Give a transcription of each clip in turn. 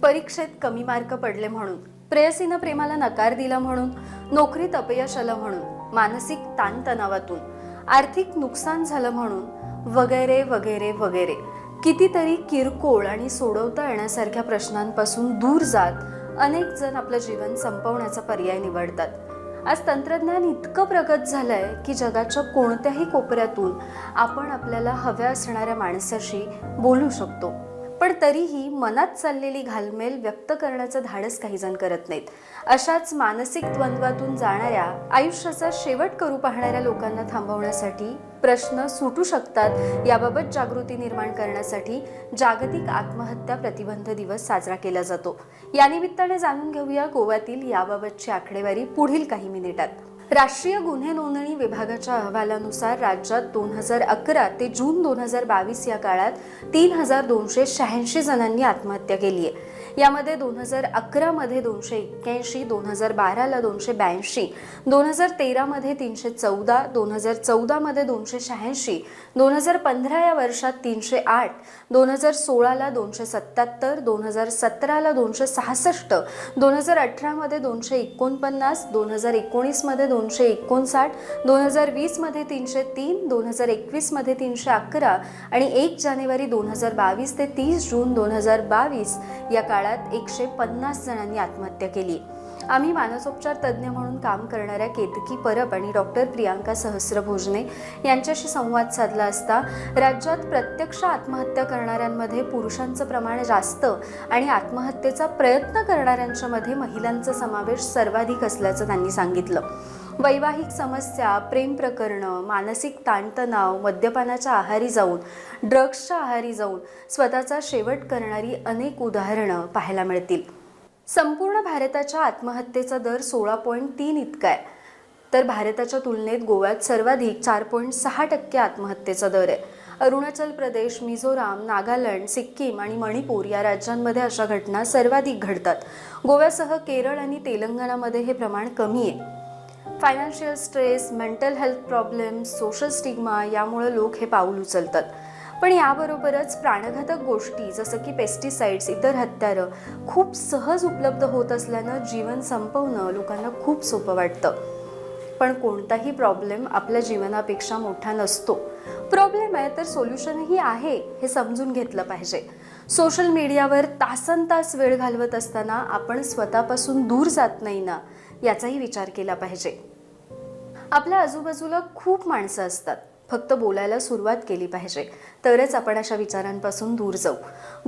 परीक्षेत कमी मार्क पडले म्हणून, प्रेयसीनं प्रेमाला नकार दिला म्हणून, नोकरीत अपयश आलं म्हणून, मानसिक ताणतणावातून, आर्थिक नुकसान झालं म्हणून, वगैरे वगैरे वगैरे कितीतरी किरकोळ आणि सोडवता येण्यासारख्या प्रश्नांपासून दूर जात अनेक जण आपलं जीवन संपवण्याचा पर्याय निवडतात. आज तंत्रज्ञान इतकं प्रगत झालंय की जगाच्या कोणत्याही कोपऱ्यातून आपण आपल्याला हव्या असणाऱ्या माणसाशी बोलू शकतो. पण तरीही मनात चाललेली घालमेल व्यक्त करण्याचं धाडस काही जण करत नाहीत. अशाच मानसिक द्वंद्वातून जाणाऱ्या, आयुष्याचा शेवट करू पाहणाऱ्या लोकांना थांबवण्यासाठी, प्रश्न सुटू शकतात याबाबत जागृती निर्माण करण्यासाठी जागतिक आत्महत्या प्रतिबंध दिवस साजरा केला जातो. या निमित्ताने जाणून घेऊया गोव्यातील याबाबतची आकडेवारी पुढील काही मिनिटात. राष्ट्रीय गुन्हे नोंदणी विभागाच्या अहवालानुसार राज्यात 2011 ते जून 2022 या काळात 3286 जणांनी आत्महत्या केली आहे. यामध्ये 2011 मध्ये 281, 2012 ला 282, 2013 मध्ये 314, 2014 मध्ये 286, 2015 या वर्षात 308, 2016 ला 277, 2017 ला 266, 2018 मध्ये 249, 2019 मध्ये 259, 2020 मध्ये 303, 2021 मध्ये 311 आणि 1 जानेवारी 2022 ते 30 जून 2022 या काळात 150 जणांनी आत्महत्या केली. आम्ही मानसोपचार तज्ज्ञ म्हणून काम करणाऱ्या केतकी परब आणि डॉक्टर प्रियांका सहस्रभोजने यांच्याशी संवाद साधला असता राज्यात प्रत्यक्ष आत्महत्या करणाऱ्यांमध्ये पुरुषांचं प्रमाण जास्त आणि आत्महत्येचा प्रयत्न करणाऱ्यांच्या मध्ये महिलांचा समावेश सर्वाधिक असल्याचं त्यांनी सांगितलं. वैवाहिक समस्या, प्रेम प्रकरणं, मानसिक ताणतणाव, मद्यपानाच्या आहारी जाऊन, ड्रग्सच्या आहारी जाऊन स्वतःचा शेवट करणारी अनेक उदाहरणं पाहायला मिळतील. संपूर्ण भारताच्या आत्महत्येचा दर 16.3 इतका आहे, तर भारताच्या तुलनेत गोव्यात सर्वाधिक 4.6% आत्महत्येचा दर आहे. अरुणाचल प्रदेश, मिझोराम, नागालँड, सिक्कीम आणि मणिपूर या राज्यांमध्ये अशा घटना सर्वाधिक घडतात. गोव्यासह केरळ आणि तेलंगणामध्ये हे प्रमाण कमी आहे. Financial stress, mental health problems, social stigma यामुळे लोक हे पाऊल उचलतात. पण याबरोबरच प्राणघातक गोष्टी जसं की पेस्टिसाइड्स, इतर हत्यारं खूप सहज उपलब्ध होत असल्यानं जीवन संपवणं लोकांना खूप सोपं वाटतं. पण कोणताही प्रॉब्लेम आपल्या जीवनापेक्षा मोठा नसतो. प्रॉब्लेम आहे तर सोल्युशनही आहे हे समजून घेतलं पाहिजे. सोशल मीडियावर तासनतास वेळ घालवत असताना आपण स्वतःपासून दूर जात नाही ना, याचाही विचार केला पाहिजे. आपल्या आजूबाजूला खूप माणसं असतात, फक्त बोलायला सुरुवात केली पाहिजे, तरच आपण अशा विचारांपासून दूर जाऊ.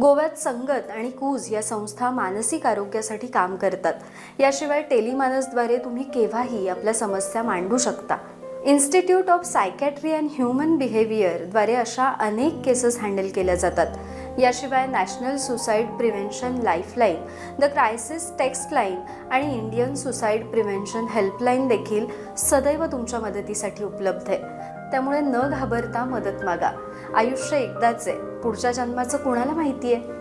गोव्यात संगत आणि कूज या संस्था मानसिक आरोग्यासाठी काम करतात. याशिवाय टेलिमानसद्वारे तुम्ही केव्हाही आपल्या समस्या मांडू शकता. Institute of psychiatry and human बिहेवियरद्वारे अशा अनेक केसेस हँडल केल्या जातात. याशिवाय national suicide prevention lifeline, the crisis text line आणि इंडियन सुसाईड प्रिव्हेन्शन हेल्पलाईन देखील सदैव तुमच्या मदतीसाठी उपलब्ध आहे. त्यामुळे न घाबरता मदत मागा. आयुष्य एकदाच आहे, पुढच्या जन्माचं कोणाला माहिती आहे.